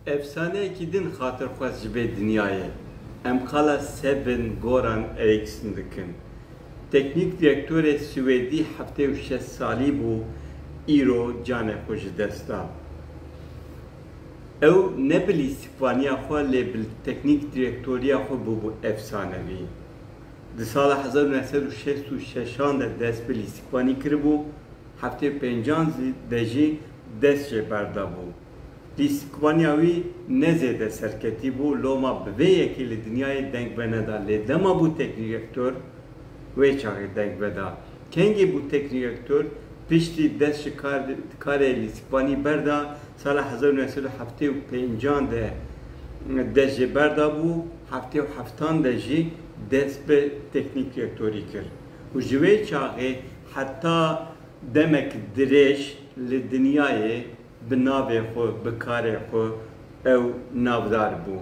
Efsane ki din xatir xwest ji vê dinyayê. Em qala Seven Goran Eriksson dikin. Teknîk direktorê Swêdî heftê û şeş salî bû, îro canê xwe ji dest da. Ew ne bi lîstikvaniya xwe lê bi teknîk direktoriya xwe bûbû efsanevî. Di sala 1966 de dest bi lîstikvanî kiribû, heftê pêncan de jî dest jê berda bû. Lîstikvaniya wî ne zêde serketî bû, loma bi vê yekê li dinyayê deng veneda. Lê dema bû teknîk direktor, wê çaxê deng veda. Kengê bû teknîk direktor, piştî dest ji karê lîstikvanî berda, sala 1975 de dest jê berda bû, heftê û heftan de jî dest bi teknîk direktorî kir. û ji wê çaxê heta demek dirêj li dinyayê bi navê xwe, bi karê xwe ew navdar bû.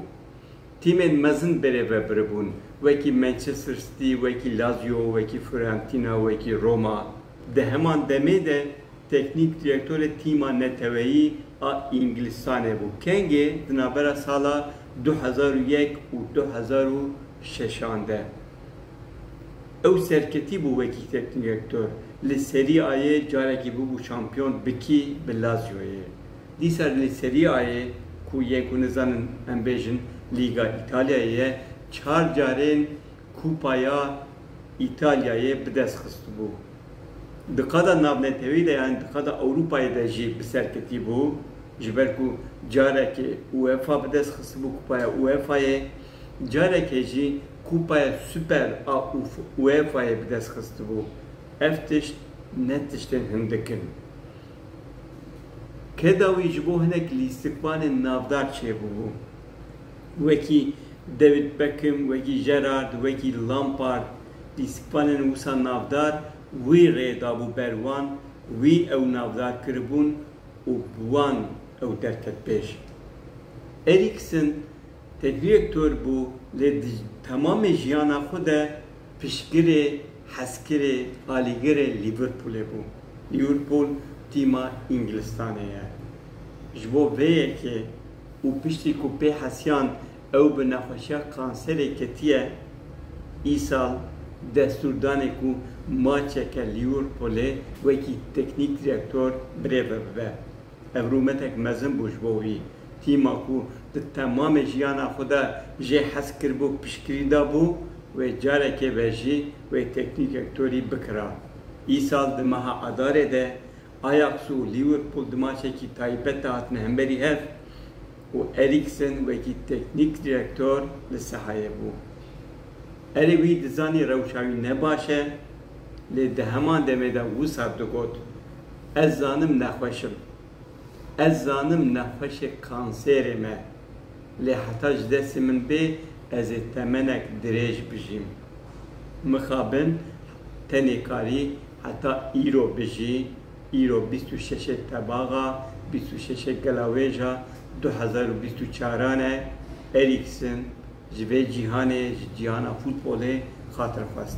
Tîmên mezin berê vebiribûn, wekî Manchester City, wekî Lazio, wekî Fiorentina, wekî Roma. Di heman demê de teknîk direktorê tîma neteweyî a Ingilistanê bû. Kengê di navbera sala 2001 û 2006 de. Ew serketî bû wekî teknîk direktor. Li Serie A'yê carekî bû şampiyon bikî bi Lazio'yê. Dîsa li Serie A'yê ku yên ku nizanin em bêjin Liga İtalya'yê çar carên Kupaya İtalya'yê bi dest xistibû. Di qada navnetewî de yani di qada Ewropayê de jî bi serketî bû. Ji ber ku carekê UEFA bi dest xistibû Kupaya UEFA'yê, carekê jî Kupaya Süper a UEFA'yê bi dest xistibû. Ev tişt ne tiştên hin dikin. Keda wî ji bo hinek lîstikvanên navdar çêbûbû. Wekî David Beckham, wekî Gerrard, wekî Lampard, lîstikvanên wisa navdar wî rê dabû ber wan, wî ew navdar kiribûn û bi wan ew derket pêş. Eriksson teknîk direktor bû, lê di temamê jiyana xwe de piştgirê heskirê alîgirê Liverpoolê bû. Liverpool tîma Ingilistanê ye. Ji bo vê yekê û piştî ku pê hesiyan ew bi nexweşiya kanserê ketiye, îsal destûrdanê ku maçeke Liverpoolê wekî teknîk direktor birêve bibe. Ev rûmetek mezin bû ji bo wî. Tîma ku di temamê jiyana xwe de jê hez kiribû piştgirî dabû, wê carekê ve jî wê teknîk direktorî bikira. Îsal di meha Adarê de Ajax û Liverpool di maçekî taybet de hatine hemberî hev û Eriksson wekî teknîk direktor li sehayê bû. Erê wî dizanî rewşa ne baş e, lê di heman demê de wisa digot, ez zanim nexweşim. Ez zanim nexweşê kanserê me. Lê heta ji destê min bê ez ê temenek dirêj bijîm. Mixabin tenêkarî heta îro bijî, îro 26 tebaxa 26 gelavêja 2024 e Eriksson ji vê cîhanê, ji cîhana futbolê xatir xwest.